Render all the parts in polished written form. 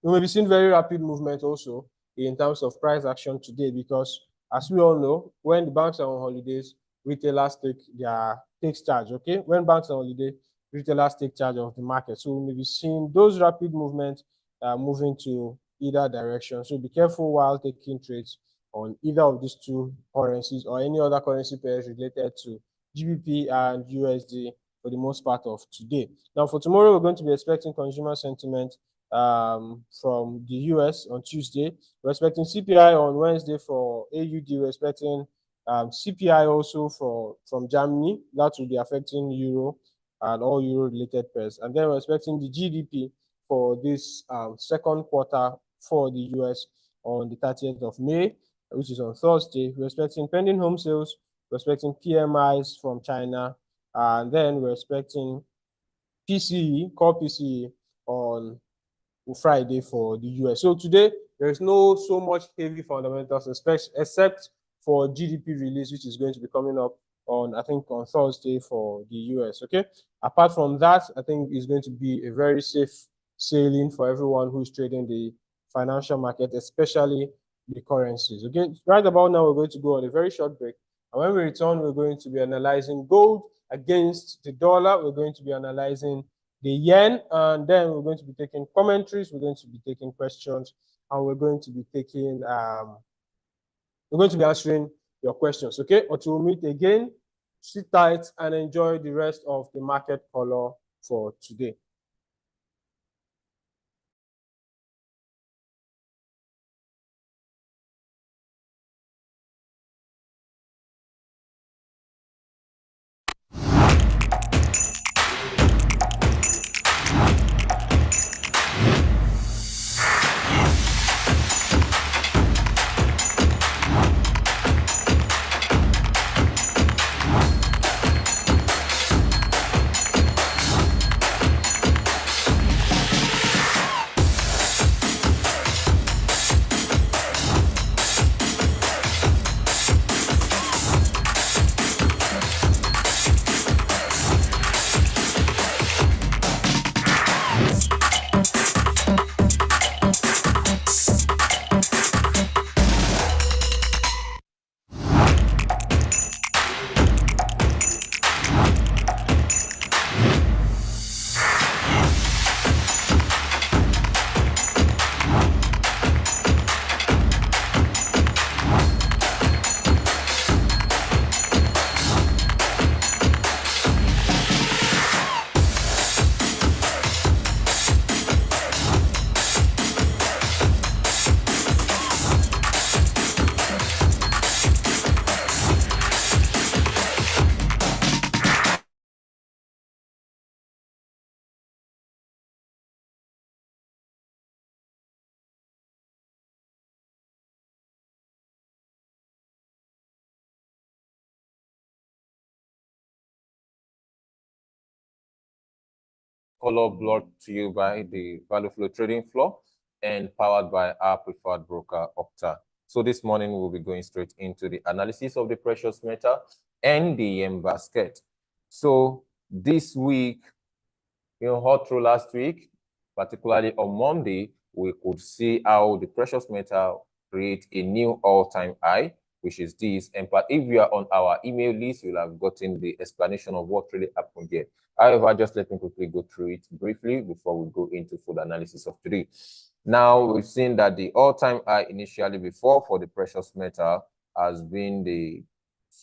we may be seeing very rapid movement also in terms of price action today, because as we all know, when the banks are on holidays, retailers takes charge. Okay, when banks are on holiday, retailers take charge of the market. So we may be seeing those rapid movements moving to either direction. So be careful while taking trades on either of these two currencies or any other currency pairs related to GBP and USD for the most part of today. Now, for tomorrow, we're going to be expecting consumer sentiment from the US on Tuesday. We're expecting CPI on Wednesday for AUD. We're expecting CPI also from Germany. That will be affecting euro and all euro related pairs. And then we're expecting the GDP for this second quarter for the US on the 30th of May, which is on Thursday. We're expecting pending home sales. We're expecting PMIs from China. And then we're expecting PCE, core PCE on Friday for the US. So today, there is no so much heavy fundamentals, except for GDP release, which is going to be coming up on, I think, on Thursday for the US. Okay. Apart from that, I think it's going to be a very safe sailing for everyone who's trading the financial market, especially the currencies. Okay. Right about now, we're going to go on a very short break. And when we return, we're going to be analyzing gold against the dollar. We're going to be analyzing the yen, and then we're going to be taking commentaries, we're going to be taking questions, and we're going to be taking we're going to be answering your questions. Okay, until we meet again, sit tight and enjoy the rest of the market color for today. Color brought to you by the Value Flow Trading Floor and powered by our preferred broker, Opta. So this morning, we'll be going straight into the analysis of the precious metal and the yen basket. So this week, hot through last week, particularly on Monday, we could see how the precious metal create a new all-time high, which is this. And if you are on our email list, you'll have gotten the explanation of what really happened here. However, just let me quickly go through it briefly before we go into full analysis of today. Now, we've seen that the all-time high initially before for the precious metal has been the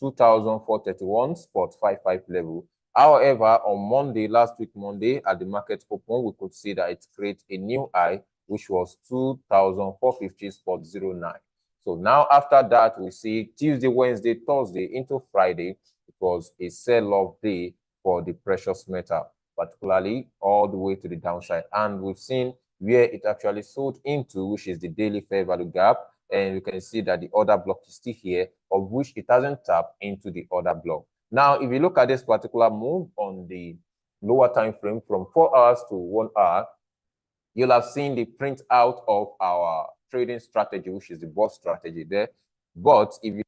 2,431.55 level. However, on Monday, last week Monday, at the market open, we could see that it created a new high, which was 2,450.09. So now after that, we see Tuesday, Wednesday, Thursday into Friday. It was a sell-off day for the precious metal, particularly all the way to the downside. And we've seen where it actually sold into, which is the daily fair value gap. And you can see that the order block is still here, of which it hasn't tapped into the order block. Now, if you look at this particular move on the lower time frame from 4 hours to 1 hour, you'll have seen the print out of our trading strategy, which is the boss strategy there. But if you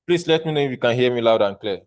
Please let me know if you can hear me loud and clear.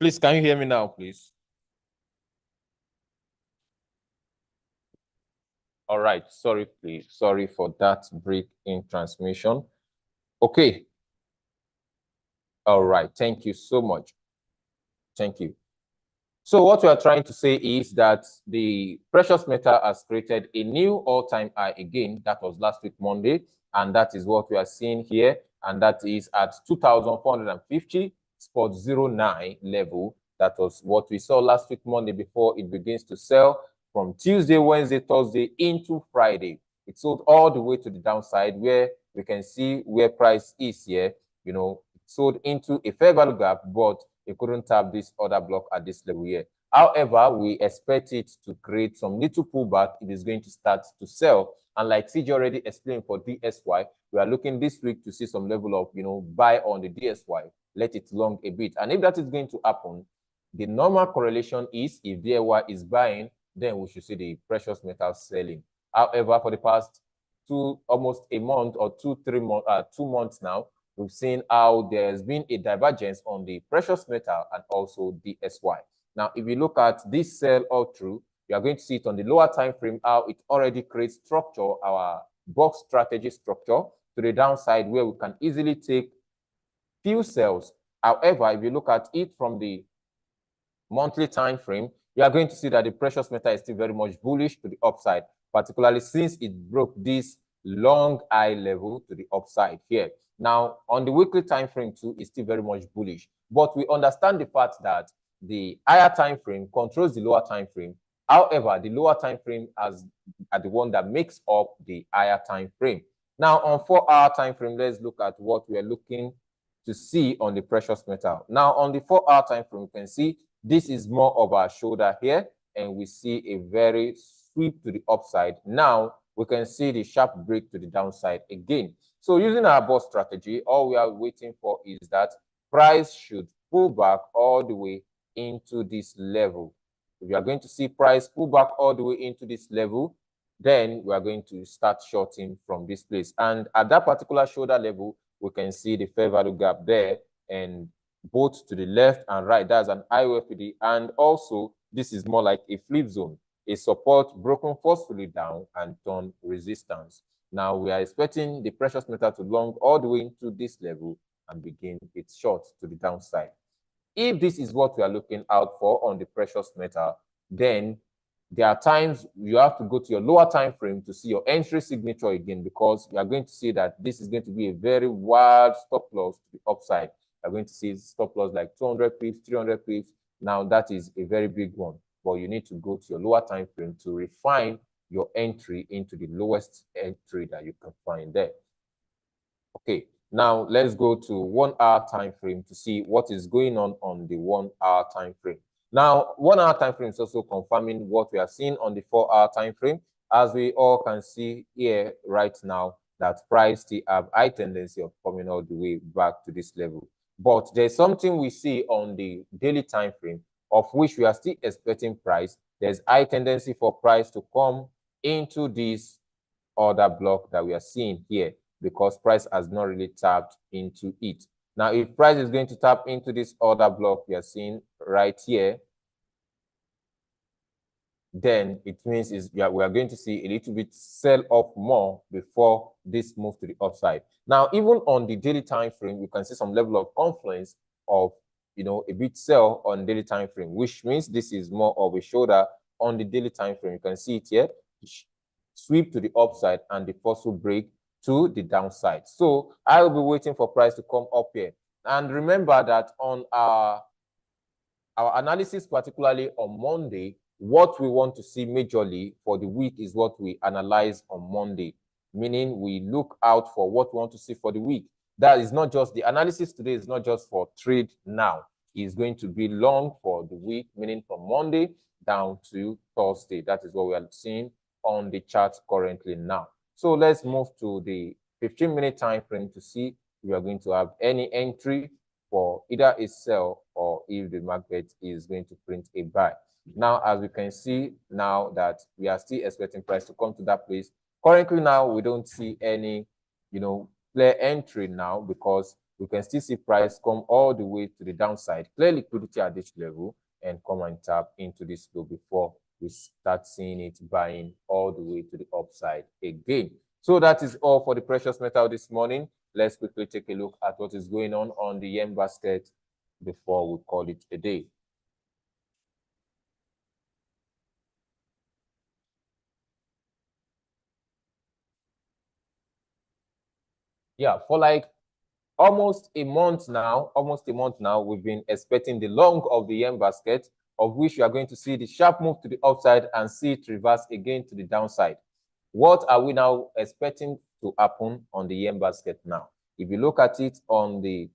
Please, can you hear me now, please? All right. Sorry, please. Sorry for that break in transmission. Okay. All right. Thank you so much. Thank you. So what we are trying to say is that the precious metal has created a new all-time high again. That was last week, Monday. And that is what we are seeing here. And that is at 2,450.09 level. That was what we saw last week, Monday, before it begins to sell from Tuesday, Wednesday, Thursday into Friday. It sold all the way to the downside where we can see where price is here. You know, it sold into a fair value gap, but it couldn't tap this other block at this level here. However, we expect it to create some little pullback. It is going to start to sell. And like CJ already explained for DSY, we are looking this week to see some level of, buy on the DSY, let it long a bit. And if that is going to happen, the normal correlation is if DSY is buying, then we should see the precious metal selling. However, for the past almost a month or 2 months now, we've seen how there's been a divergence on the precious metal and also the SY. Now, if you look at this sell all through, you are going to see it on the lower time frame, how it already creates structure, our box strategy structure to the downside where we can easily take few sells. However, if you look at it from the monthly time frame, you are going to see that the precious metal is still very much bullish to the upside, particularly since it broke this long high level to the upside here. Now, on the weekly time frame too, it's still very much bullish. But we understand the fact that the higher time frame controls the lower time frame. However, the lower time frame are the one that makes up the higher time frame. Now, on 4-hour time frame, let's look at what we are looking to see on the precious metal. Now, on the 4-hour time frame, you can see this is more of our shoulder here, and we see a very sweep to the upside. Now, we can see the sharp break to the downside again. So using our boss strategy, all we are waiting for is that price should pull back all the way into this level. If you are going to see price pull back all the way into this level, then we are going to start shorting from this place. And at that particular shoulder level, we can see the fair value gap there, and both to the left and right, that's an IOFD, and also this is more like a flip zone, a support broken forcefully down and turn resistance. Now we are expecting the precious metal to long all the way into this level and begin its short to the downside. If this is what we are looking out for on the precious metal, then there are times you have to go to your lower time frame to see your entry signature again, because you are going to see that this is going to be a very wild stop loss to the upside. You're going to see stop loss like 200 pips, 300 pips. Now that is a very big one, but you need to go to your lower time frame to refine your entry into the lowest entry that you can find there. Okay, now let's go to 1-hour time frame to see what is going on the 1-hour time frame. Now, 1-hour time frame is also confirming what we are seeing on the 4-hour time frame, as we all can see here right now that price still have high tendency of coming all the way back to this level. But there's something we see on the daily time frame of which we are still expecting price. There's high tendency for price to come into this other block that we are seeing here, because price has not really tapped into it. Now, if price is going to tap into this other block we are seeing right here, then it means we are going to see a little bit sell off more before this move to the upside. Now, even on the daily time frame, you can see some level of confluence of a bit sell on daily time frame, which means this is more of a shoulder on the daily time frame. You can see it here, sweep to the upside and the forceful break to the downside. So I will be waiting for price to come up here. And remember that on our analysis, particularly on Monday, what we want to see majorly for the week is what we analyze on Monday, meaning we look out for what we want to see for the week. That is not just the analysis today, is not just for trade now. It's going to be long for the week, meaning from Monday down to Thursday. That is what we are seeing on the chart currently now. So let's move to the 15-minute time frame to see if we are going to have any entry for either a sell or if the market is going to print a buy. Now, as we can see now that we are still expecting price to come to that place. Currently now, we don't see any, clear entry now, because we can still see price come all the way to the downside, clear liquidity at this level, and come and tap into this low before we start seeing it buying all the way to the upside again. So that is all for the precious metal this morning. Let's quickly take a look at what is going on the yen basket before we call it a day. Yeah, for like almost a month now, we've been expecting the long of the yen basket, of which you are going to see the sharp move to the upside and see it reverse again to the downside. What are we now expecting to happen on the yen basket now? If you look at it on the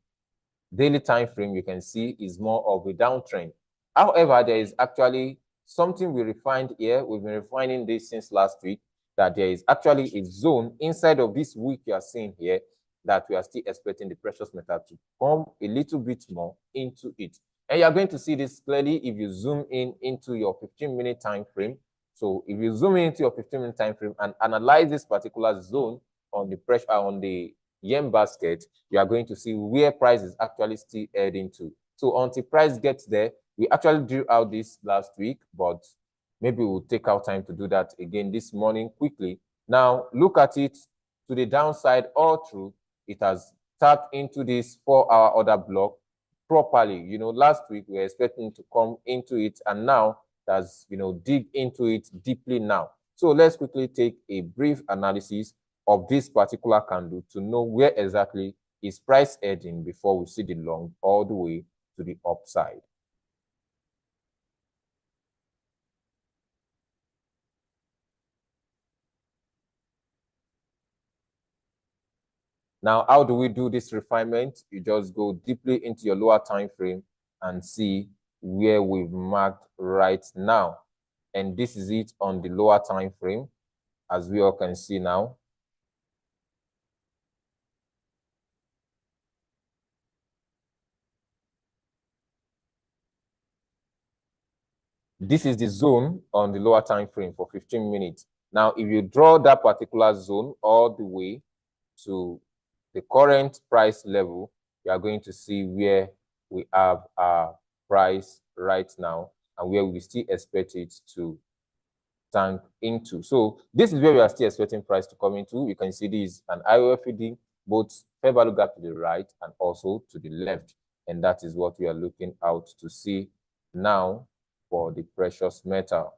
daily time frame, you can see is more of a downtrend. However, there is actually something we refined here. We've been refining this since last week, that there is actually a zone inside of this week you are seeing here that we are still expecting the precious metal to come a little bit more into it. And you are going to see this clearly if you zoom in into your 15-minute time frame. So if you zoom into your 15-minute time frame and analyze this particular zone on the pressure on the yen basket, you are going to see where price is actually still heading to. So until price gets there, we actually drew out this last week, but maybe we'll take our time to do that again this morning quickly. Now, look at it to the downside all through. It has tapped into this 4-hour order block properly. Last week we were expecting to come into it, and now it has, dig into it deeply now. So let's quickly take a brief analysis of this particular candle to know where exactly is price heading before we see the long all the way to the upside. Now, how do we do this refinement? You just go deeply into your lower time frame and see where we've marked right now. And this is it on the lower time frame, as we all can see now. This is the zone on the lower time frame for 15 minutes. Now, if you draw that particular zone all the way to the current price level, you are going to see where we have our price right now and where we still expect it to tank into. So this is where we are still expecting price to come into. You can see this an IOFD, both fair value gap to the right and also to the left. And that is what we are looking out to see now for the precious metal.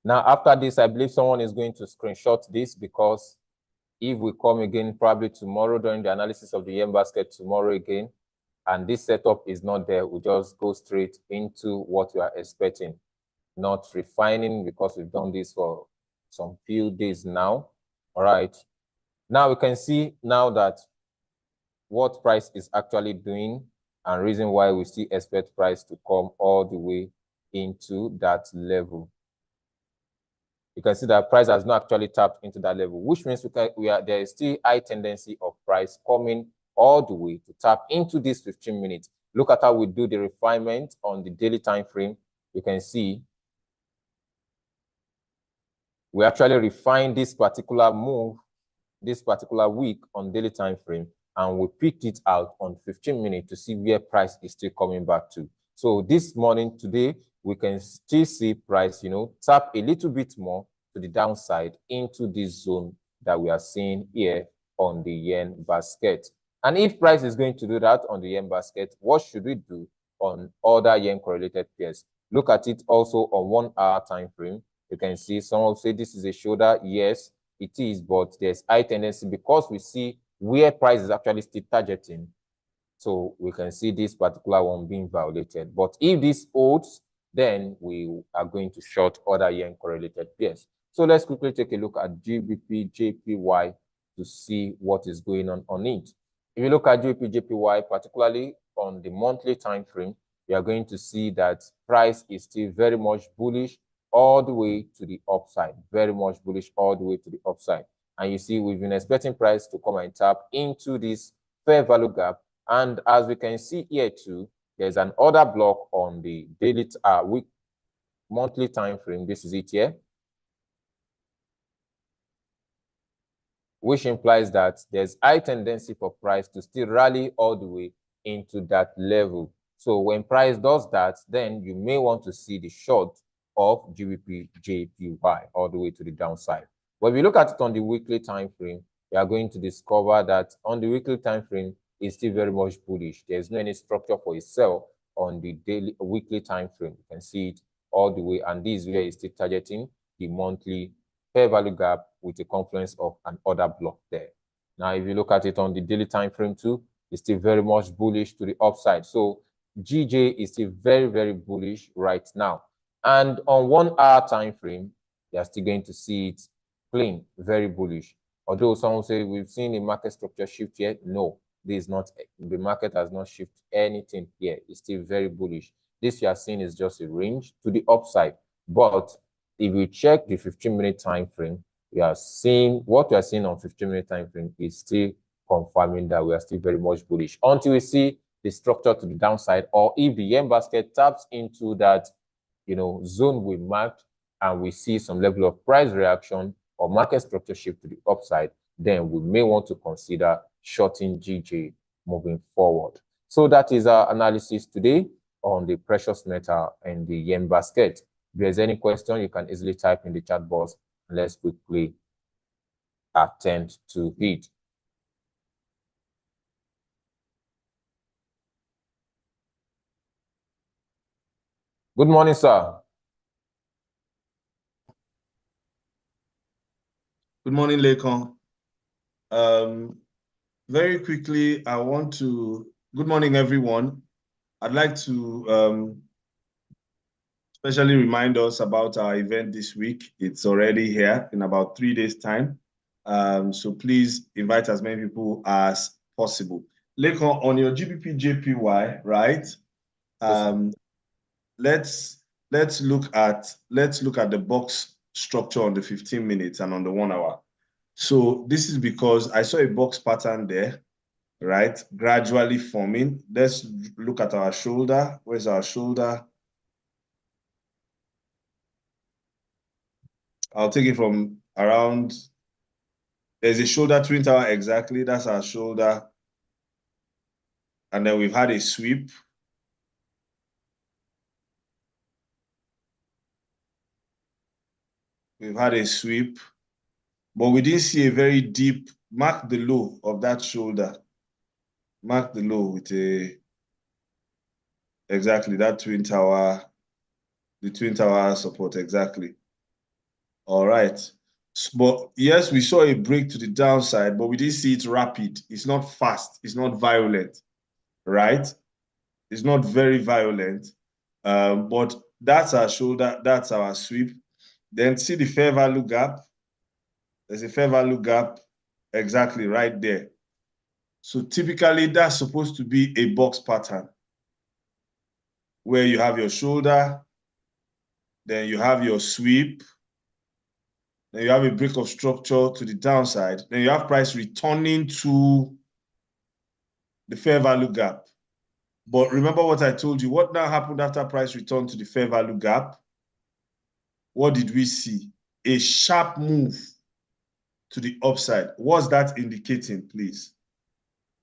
Now, after this, I believe someone is going to screenshot this, because if we come again probably tomorrow during the analysis of the yen basket tomorrow again, and this setup is not there, we just go straight into what we are expecting, not refining, because we've done this for some few days now. All right. Now we can see now that what price is actually doing, and reason why we still expect price to come all the way into that level. You can see that price has not actually tapped into that level, which means there is still high tendency of price coming all the way to tap into this 15 minutes. Look at how we do the refinement on the daily time frame. You can see We actually refined this particular move, this particular week on daily time frame, and we picked it out on 15 minutes to see where price is still coming back to. So this morning, today, we can still see price, tap a little bit more to the downside into this zone that we are seeing here on the yen basket. And if price is going to do that on the yen basket, what should we do on other yen correlated pairs? Look at it also on 1 hour time frame. You can see some will say this is a shoulder. Yes, it is, but there's high tendency because we see where price is actually still targeting. So we can see this particular one being violated. But if this holds, then we are going to short other yen correlated pairs. So let's quickly take a look at GBP, JPY to see what is going on it. If you look at GBP, JPY, particularly on the monthly time frame, you are going to see that price is still very much bullish all the way to the upside, very much bullish all the way to the upside. And you see, we've been expecting price to come and tap into this fair value gap. And as we can see here too, there's an order block on the daily week monthly time frame. This is it here, which implies that there's high tendency for price to still rally all the way into that level. So when price does that, then you may want to see the short of GBP JPY all the way to the downside. But if you look at it on the weekly time frame, you are going to discover that on the weekly time frame, it's still very much bullish. There's no any structure for a sell on the weekly time frame. You can see it all the way, and this is where it's still targeting the monthly fair value gap with a confluence of an order block there. Now, if you look at it on the daily time frame too, it's still very much bullish to the upside. So GJ is still very, very bullish right now. And on 1 hour time frame, you're still going to see it plain, very bullish. Although some say we've seen a market structure shift yet, no, this is not, the market has not shifted anything here. It's still very bullish. This you are seeing is just a range to the upside. But if you check the 15-minute time frame, we are seeing what we are seeing on 15-minute time frame is still confirming that we are still very much bullish until we see the structure to the downside, or if the yen basket taps into that zone we marked and we see some level of price reaction or market structure shift to the upside, then we may want to consider shorting GJ moving forward. So that is our analysis today on the precious metal and the yen basket. If there's any question, you can easily type in the chat box and let's quickly attend to it. Good morning, sir. Good morning, Lekon. Very quickly, good morning, everyone. I'd like to especially remind us about our event this week. It's already here in about 3 days' time. So please invite as many people as possible. Lekon, on your GBP JPY, right? Let's look at the box structure on the 15 minutes and on the 1 hour. So this is because I saw a box pattern there, right? Gradually forming. Let's look at our shoulder. Where's our shoulder? I'll take it from around, there's a shoulder twin tower exactly. That's our shoulder. And then we've had a sweep. We've had a sweep, but we didn't see a very deep, mark the low of that shoulder. Mark the low with exactly that twin tower, the twin tower support, exactly. All right. But yes, we saw a break to the downside, but we didn't see it rapid. It's not fast. It's not violent, right? It's not very violent. But that's our shoulder. That's our sweep. Then see the fair value gap. There's a fair value gap exactly right there. So typically, that's supposed to be a box pattern where you have your shoulder, then you have your sweep, then you have a break of structure to the downside, then you have price returning to the fair value gap. But remember what I told you, what now happened after price returned to the fair value gap? What did we see? a sharp move to the upside. What's that indicating, please?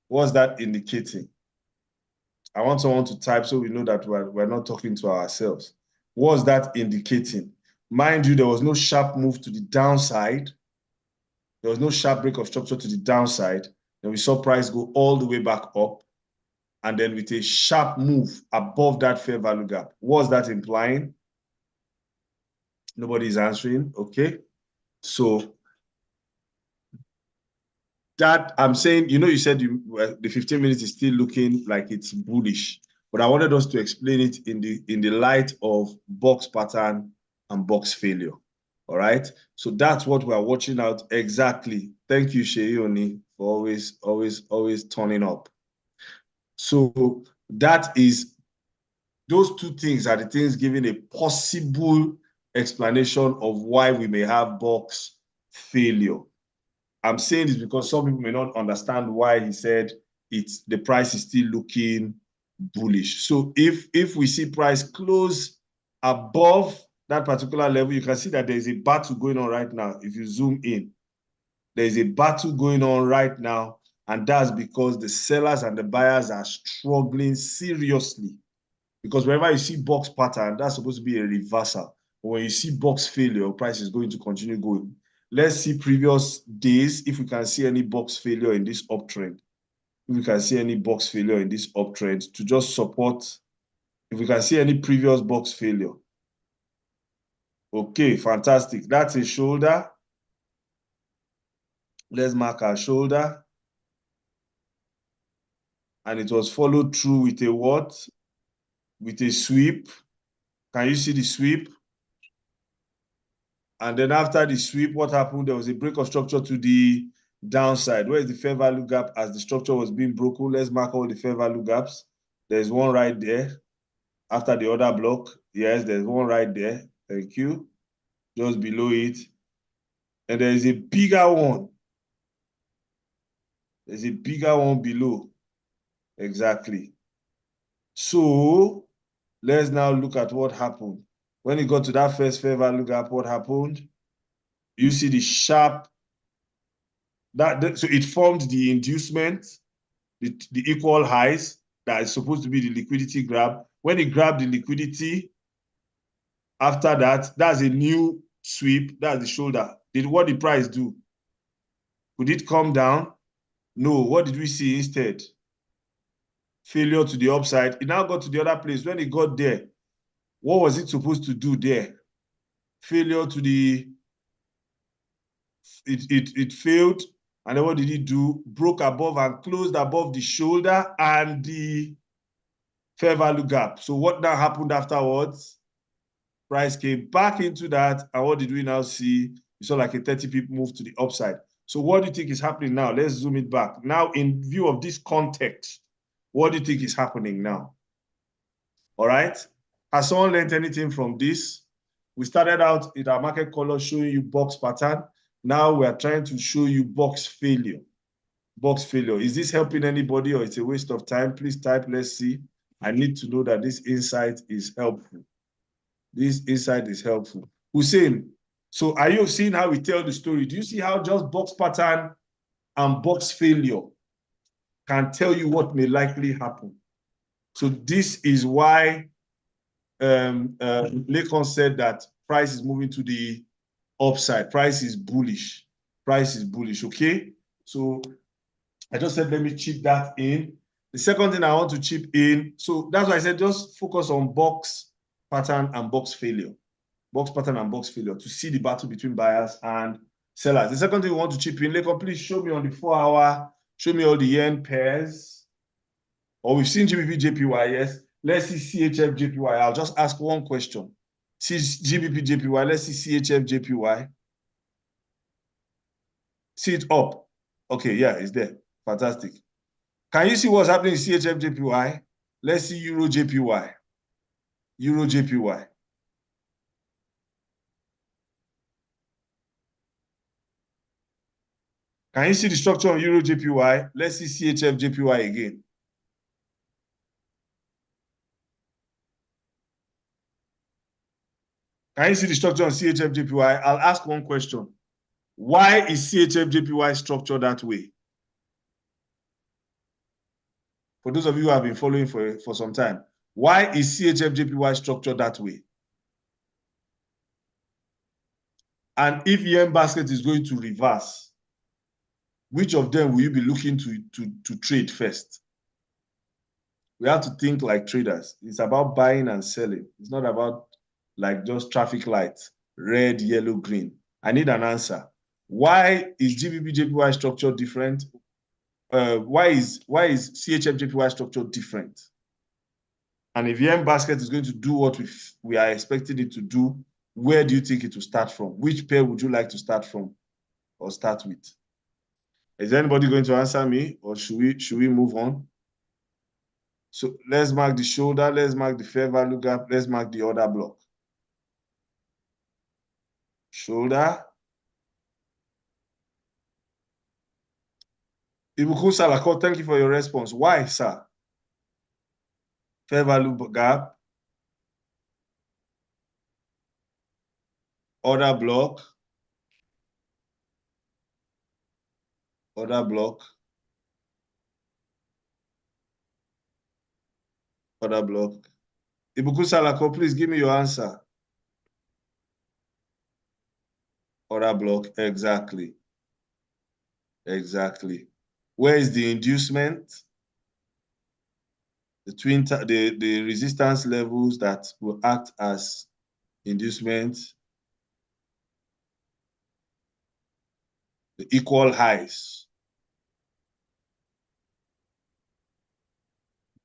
What's that indicating? I want someone to type so we know that we're not talking to ourselves. What's that indicating? Mind you, there was no sharp move to the downside. There was no sharp break of structure to the downside. Then we saw price go all the way back up. And then with a sharp move above that fair value gap. What's that implying? Nobody's answering. Okay. So that I'm saying, you said the 15 minutes is still looking like it's bullish, but I wanted us to explain it in the light of box pattern and box failure. All right. So that's what we're watching out exactly. Thank you, Sheioni, for always turning up. So those two things are the things giving a possible explanation of why we may have box failure. I'm saying this because some people may not understand why he said the price is still looking bullish. So if we see price close above that particular level, you can see that there is a battle going on right now. If you zoom in, there is a battle going on right now, and that's because the sellers and the buyers are struggling seriously. Because whenever you see box pattern, that's supposed to be a reversal. But when you see box failure, price is going to continue going. Let's see previous days if we can see any box failure in this uptrend. If we can see any box failure in this uptrend to just support, if we can see any previous box failure. Okay, fantastic. That's a shoulder. Let's mark our shoulder. And it was followed through with a what? With a sweep. Can you see the sweep? And then after the sweep, what happened? There was a break of structure to the downside. Where is the fair value gap as the structure was being broken? Let's mark all the fair value gaps. There's one right there. After the other block, yes, there's one right there. Thank you. Just below it. And there is a bigger one. There's a bigger one below. Exactly. So let's now look at what happened. When it got to that first fair value gap, what happened? You see the sharp, so it formed the inducement, the equal highs that is supposed to be the liquidity grab. When it grabbed the liquidity, after that, that's a new sweep, that's the shoulder. What did price do? Could it come down? No. What did we see instead? Failure to the upside. It now got to the other place. When it got there, what was it supposed to do there? Failure to the, it failed. And then what did it do? Broke above and closed above the shoulder and the fair value gap. So what now happened afterwards? Price came back into that. And what did we now see? We saw like a 30 pip move to the upside. So what do you think is happening now? Let's zoom it back. Now, in view of this context, what do you think is happening now? All right. Has someone learned anything from this? We started out in our market color showing you box pattern. Now we are trying to show you box failure. Box failure. Is this helping anybody or it's a waste of time? Please type, let's see. I need to know that this insight is helpful. This insight is helpful. Hussein, so are you seeing how we tell the story? Do you see how just box pattern and box failure can tell you what may likely happen? So this is why Lekon said that price is moving to the upside. Price is bullish. Price is bullish, okay? So I just said, let me chip that in. The second thing I want to chip in, so that's why I said just focus on box pattern and box failure. Box pattern and box failure to see the battle between buyers and sellers. The second thing we want to chip in, Lekon, please show me on the 4-hour, show me all the yen pairs. Or we've seen GBP JPY, yes. Let's see CHF JPY. I'll just ask one question. See GBP JPY, let's see CHF JPY. See it up. Okay, yeah, it's there. Fantastic. Can you see what's happening in CHF JPY? Let's see Euro JPY. Euro JPY. Can you see the structure of Euro JPY? Let's see CHF JPY again. Can you see the structure on CHFJPY? I'll ask one question. Why is CHFJPY structured that way? For those of you who have been following for some time, why is CHFJPY structured that way? And if EM basket is going to reverse, which of them will you be looking to trade first? We have to think like traders. It's about buying and selling. It's not about like just traffic lights, red, yellow, green. I need an answer. Why is GBP-JPY structure different? Why is CHF-JPY structure different? And if EM basket is going to do what we are expecting it to do, where do you think it will start from? Which pair would you like to start from or start with? Is anybody going to answer me, or should we move on? So let's mark the shoulder, let's mark the fair value gap, let's mark the order block. Shoulder. Ibukun Salako, thank you for your response. Why, sir? Fair value gap. Order block. Order block. Order block. Ibukun Salako, please give me your answer. Order block, exactly. Exactly. Where is the inducement? The resistance levels that will act as inducement. The equal highs.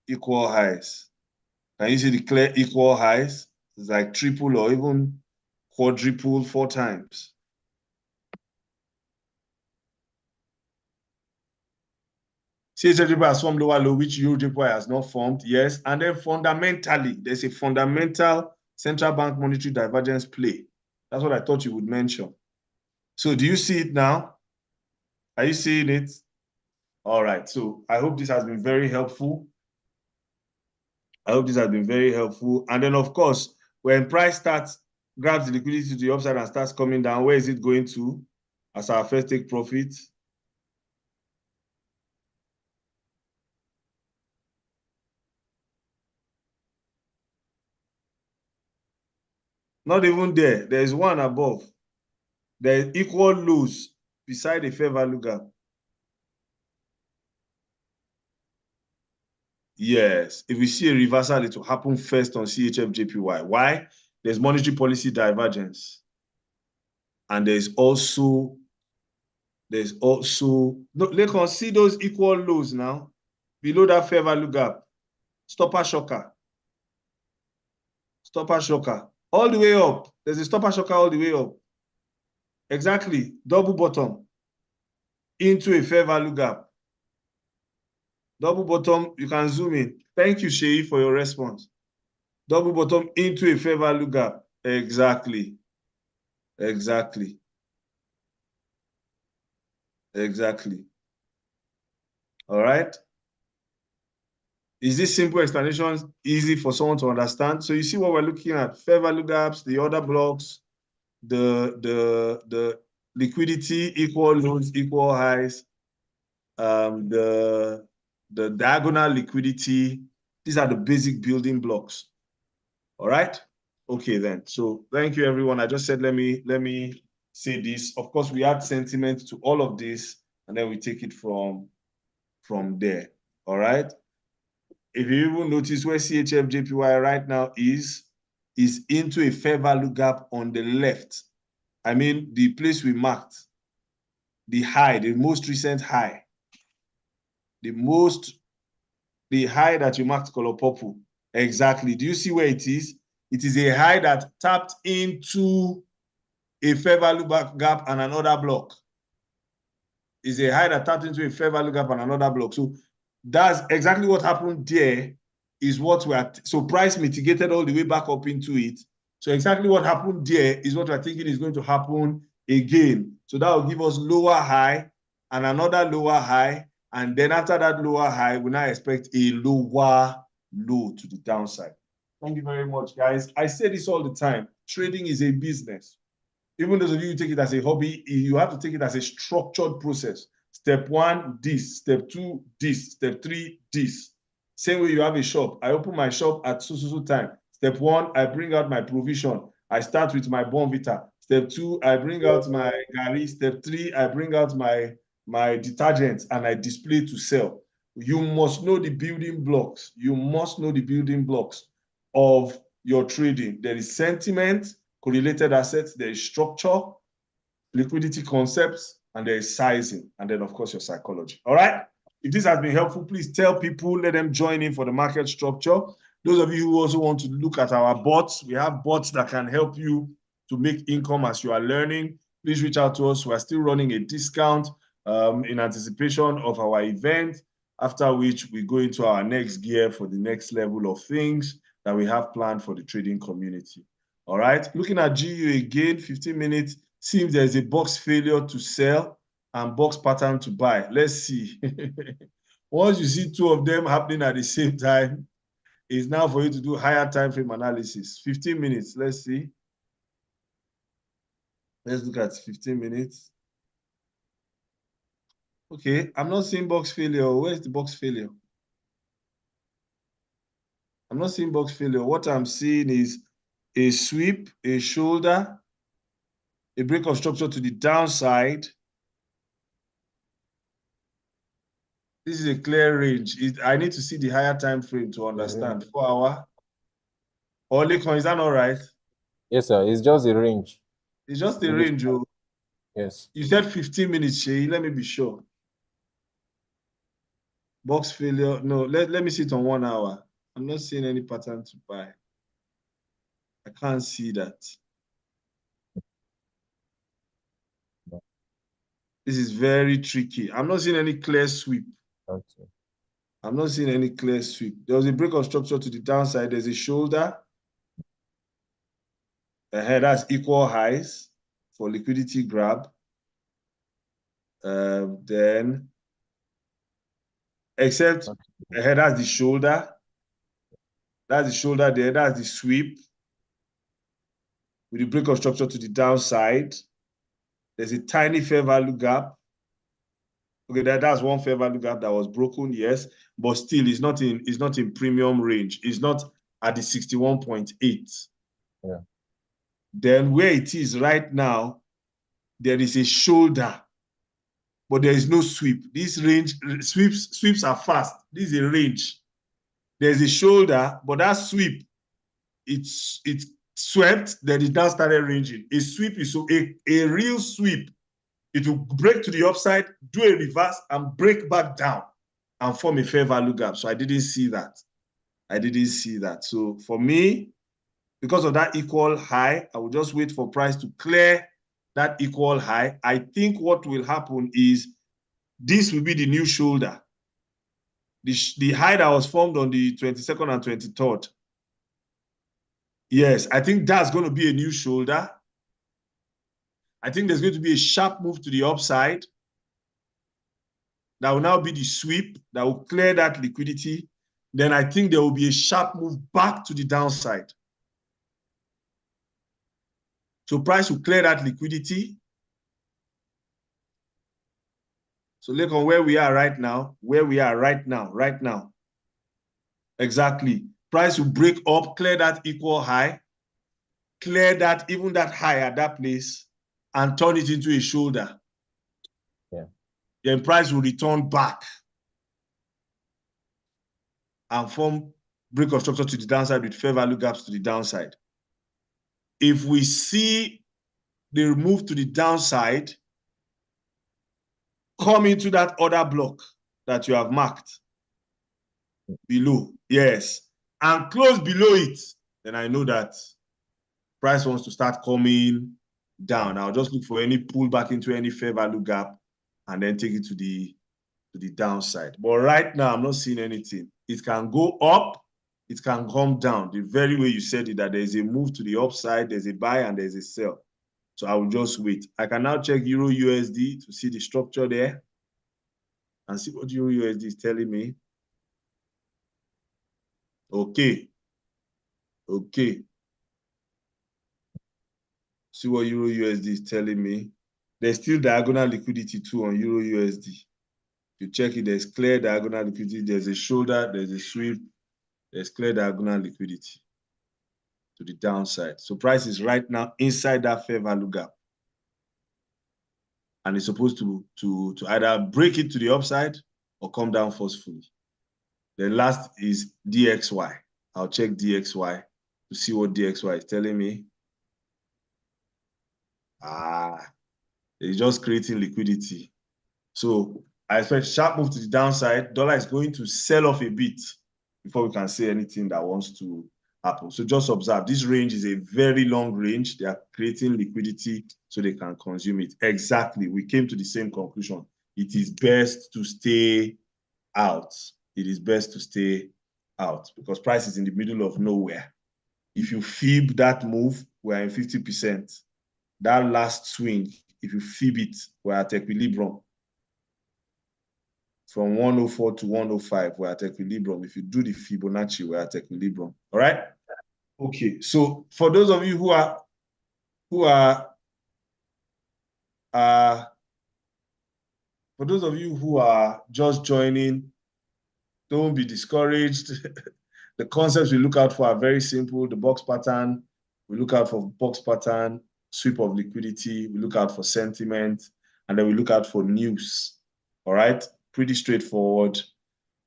Equal highs. Can you see the clear equal highs? It's like triple or even quadruple 4 times. CHJPY has formed lower low, which EURJPY has not formed, yes. And then fundamentally, there's a fundamental central bank monetary divergence play. That's what I thought you would mention. So do you see it now? Are you seeing it? All right. So I hope this has been very helpful. I hope this has been very helpful. And then, of course, when price grabs the liquidity to the upside and starts coming down, where is it going to as our first take profit? Not even there. There's one above. There's equal lows beside the fair value gap. Yes. If we see a reversal, it will happen first on CHF-JPY. Why? There's monetary policy divergence. And there's also no, let's see those equal lows now below that fair value gap. Stopper shocker. Stopper shocker. All the way up. There's a stopper shocker all the way up. Exactly. Double bottom into a fair value gap. Double bottom, you can zoom in. Thank you, Shei, for your response. Double bottom into a fair value gap. Exactly. Exactly. Exactly. All right. Is this simple explanation easy for someone to understand? So you see what we're looking at: fair value gaps, the order blocks, the liquidity, equal lows, equal highs, the diagonal liquidity. These are the basic building blocks. All right. Okay, then. So thank you, everyone. I just said let me say this. Of course, we add sentiment to all of this, and then we take it from there. All right. If you even notice where CHF-JPY right now is into a fair value gap on the left. I mean, the place we marked, the high, the most recent high, the high that you marked color purple. Exactly. Do you see where it is? It is a high that tapped into a fair value gap and another block. It's a high that tapped into a fair value gap and another block. So that's exactly what happened there. Is what we are. So price mitigated all the way back up into it. So exactly what happened there is what we're thinking is going to happen again. So that will give us lower high and another lower high. And then after that lower high, we now expect a lower low to the downside. Thank you very much, guys. I say this all the time. Trading is a business. Even those of you who take it as a hobby, you have to take it as a structured process. Step 1, this. Step 2, this. Step 3, this. Same way you have a shop. I open my shop at so time. Step 1, I bring out my provision. I start with my Bonvita. Step 2, I bring out my Gary. Step 3, I bring out my detergents and I display to sell. You must know the building blocks. You must know the building blocks of your trading. There is sentiment, correlated assets, there is structure, liquidity concepts, and there is sizing, and then of course your psychology. All right. If this has been helpful, please tell people, let them join in for the market structure. Those of you who also want to look at our bots, we have bots that can help you to make income as you are learning. Please reach out to us. We are still running a discount in anticipation of our event, after which we go into our next gear for the next level of things that we have planned for the trading community. All right, looking at GU again, 15 minutes, seems there's a box failure to sell and box pattern to buy. Let's see. Once you see two of them happening at the same time, it's now for you to do higher time frame analysis. 15 minutes, let's see. Let's look at 15 minutes. Okay, I'm not seeing box failure. Where's the box failure? I'm not seeing box failure. What I'm seeing is a sweep, a shoulder, a break of structure to the downside. This is a clear range. I need to see the higher time frame to understand. 4 hour. Olikon, is that not right? Yes, sir. It's just a range. It's just a range. Oh. Yes. You said 15 minutes, Shay. Let me be sure. Box failure. No, let me see it on 1 hour. I'm not seeing any pattern to buy. I can't see that. This is very tricky. I'm not seeing any clear sweep. Okay. I'm not seeing any clear sweep. There was a break of structure to the downside. There's a shoulder. That's equal highs for liquidity grab. Then, except that's the shoulder. That's the shoulder there. That's the sweep with the break of structure to the downside. There's a tiny fair value gap. Okay, that's one fair value gap that was broken, yes, but still it's not in premium range. It's not at the 61.8. Yeah. Then where it is right now, there is a shoulder, but there is no sweep. This range sweeps are fast. This is a range. There's a shoulder, but that sweep, it's swept, then it now started ranging. A sweep is so a real sweep. It will break to the upside, do a reverse, and break back down and form a fair value gap. So I didn't see that. I didn't see that. So for me, because of that equal high, I will just wait for price to clear that equal high. I think what will happen is this will be the new shoulder. The high that was formed on the 22nd and 23rd. Yes, I think that's going to be a new shoulder. I think there's going to be a sharp move to the upside. That will now be the sweep that will clear that liquidity. Then I think there will be a sharp move back to the downside. So price will clear that liquidity. So look on where we are right now, right now. Exactly. Price will break up, clear that equal high, clear that, even that high at that place, and turn it into a shoulder. Yeah. Then price will return back and form break of structure to the downside with fair value gaps to the downside. If we see the move to the downside, come into that other block that you have marked below, yes, and close below it, then I know that price wants to start coming down. I'll just look for any pullback into any fair value gap and then take it to the downside. But right now, I'm not seeing anything. It can go up, it can come down. The very way you said it, that there's a move to the upside, there's a buy and there's a sell. So I will just wait. I can now check Euro USD to see the structure there and see what Euro USD is telling me. Okay. See what Euro USD is telling me. There's still diagonal liquidity too on Euro USD. You check it, there's clear diagonal liquidity. There's a shoulder, there's a sweep, there's clear diagonal liquidity to the downside. So price is right now inside that fair value gap. And it's supposed to either break it to the upside or come down forcefully. Then last is DXY. I'll check DXY to see what DXY is telling me. It's just creating liquidity. So I expect sharp move to the downside. Dollar is going to sell off a bit before we can say anything that wants to happen. So just observe, this range is a very long range. They are creating liquidity so they can consume it. Exactly. We came to the same conclusion. It is best to stay out. It is best to stay out because price is in the middle of nowhere. If you fib that move, we're in 50%. That last swing, if you fib it, we're at equilibrium. From 104 to 105, we're at equilibrium. If you do the Fibonacci, we're at equilibrium. All right? Okay, so for those of you who are just joining, don't be discouraged. The concepts we look out for are very simple. The box pattern, we look out for box pattern, sweep of liquidity, we look out for sentiment, and then we look out for news. All right? Pretty straightforward.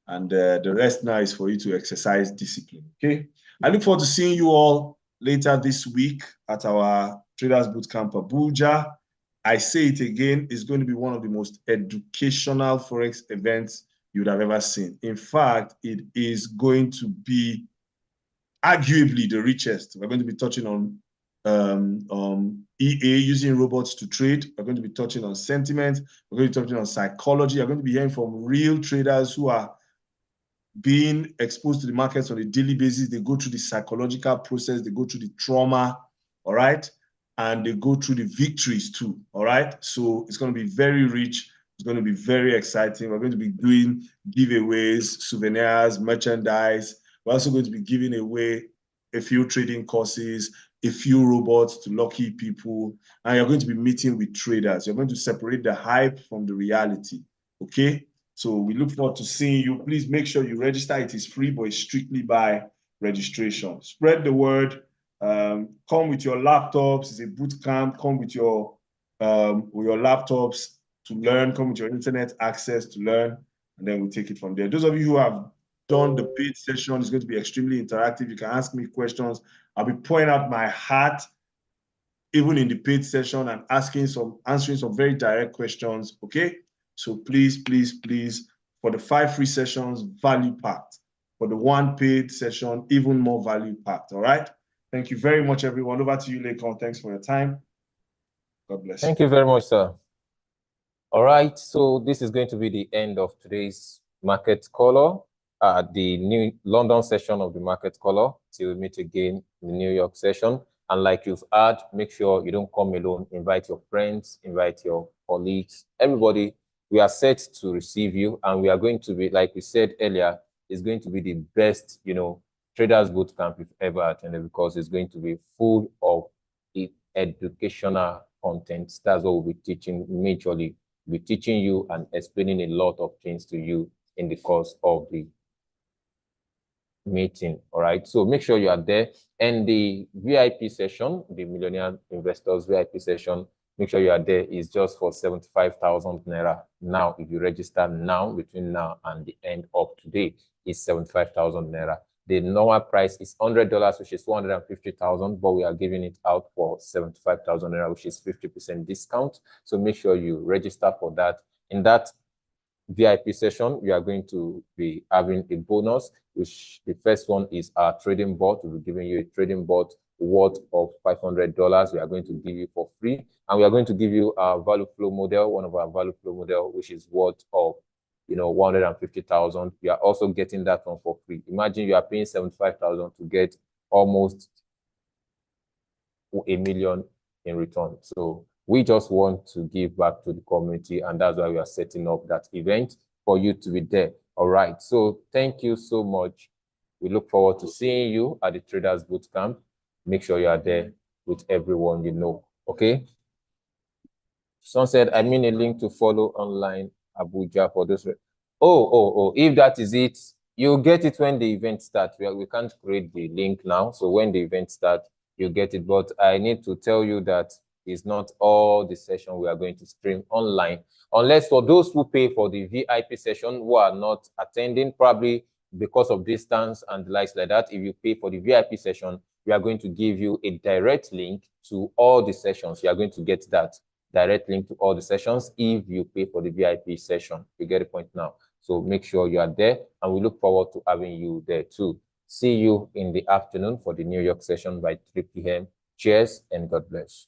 And the rest now is for you to exercise discipline, okay? I look forward to seeing you all later this week at our Traders Bootcamp Abuja. I say it again, it's going to be one of the most educational Forex events you would have ever seen. In fact, it is going to be arguably the richest. We're going to be touching on EA, using robots to trade. We're going to be touching on sentiment. We're going to be touching on psychology. We're going to be hearing from real traders who are being exposed to the markets on a daily basis. They go through the psychological process. They go through the trauma, all right? And they go through the victories too, all right? So it's going to be very rich. It's going to be very exciting. We're going to be doing giveaways, souvenirs, merchandise. We're also going to be giving away a few trading courses, a few robots to lucky people, and you're going to be meeting with traders. You're going to separate the hype from the reality, okay? So we look forward to seeing you. Please make sure you register. It is free, but it's strictly by registration. Spread the word. Come with your laptops. It's a boot camp. Come with your laptops to learn. Come with your internet access to learn, and then we'll take it from there. Those of you who have done the paid session, it's going to be extremely interactive. You can ask me questions. I'll be pouring out my heart even in the paid session and answering some very direct questions, okay? So please, please, please, for the 5 free sessions, value packed. For the 1 paid session, even more value packed, all right? Thank you very much, everyone. Over to you, Lekon. Thanks for your time. God bless you. Thank you very much, sir. All right, so this is going to be the end of today's market color, the new London session of the market color. Till we meet again in the New York session. And like you've heard, make sure you don't come alone. Invite your friends, invite your colleagues, everybody. We are set to receive you, and we are going to be, like we said earlier, it's going to be the best, traders bootcamp you've ever attended, because it's going to be full of educational content. That's what we'll be teaching majorly. We'll be teaching you and explaining a lot of things to you in the course of the meeting. All right, so make sure you are there. And the VIP session, the Millionaire Investors VIP session, make sure you are there. Is just for 75,000 naira now. If you register now, between now and the end of today, is 75,000 naira. The normal price is $100, which is 150,000, but we are giving it out for 75,000 naira, which is 50% discount. So make sure you register for that. In that VIP session, we are going to be having a bonus, which the first one is our trading bot. We'll be giving you a trading bot worth of $500. We are going to give you for free, and we are going to give you our value flow model, one of our value flow model, which is worth of 150,000. You are also getting that one for free. Imagine you are paying 75,000 to get almost $1 million in return. So we just want to give back to the community, and that's why we are setting up that event for you to be there. All right. So thank you so much. We look forward to seeing you at the Traders Bootcamp. Make sure you are there with everyone you know. Okay. Someone said, I mean a link to follow online Abuja for those. Oh, if that is it, you'll get it when the event starts. We can't create the link now. So when the event starts, you get it. But I need to tell you that it's not all the session we are going to stream online. Unless for those who pay for the VIP session who are not attending, probably because of distance and the likes like that, if you pay for the VIP session, we are going to give you a direct link to all the sessions. You are going to get that direct link to all the sessions if you pay for the VIP session. You get the point now. So make sure you are there, and we look forward to having you there too. See you in the afternoon for the New York session by 3 p.m. Cheers and God bless.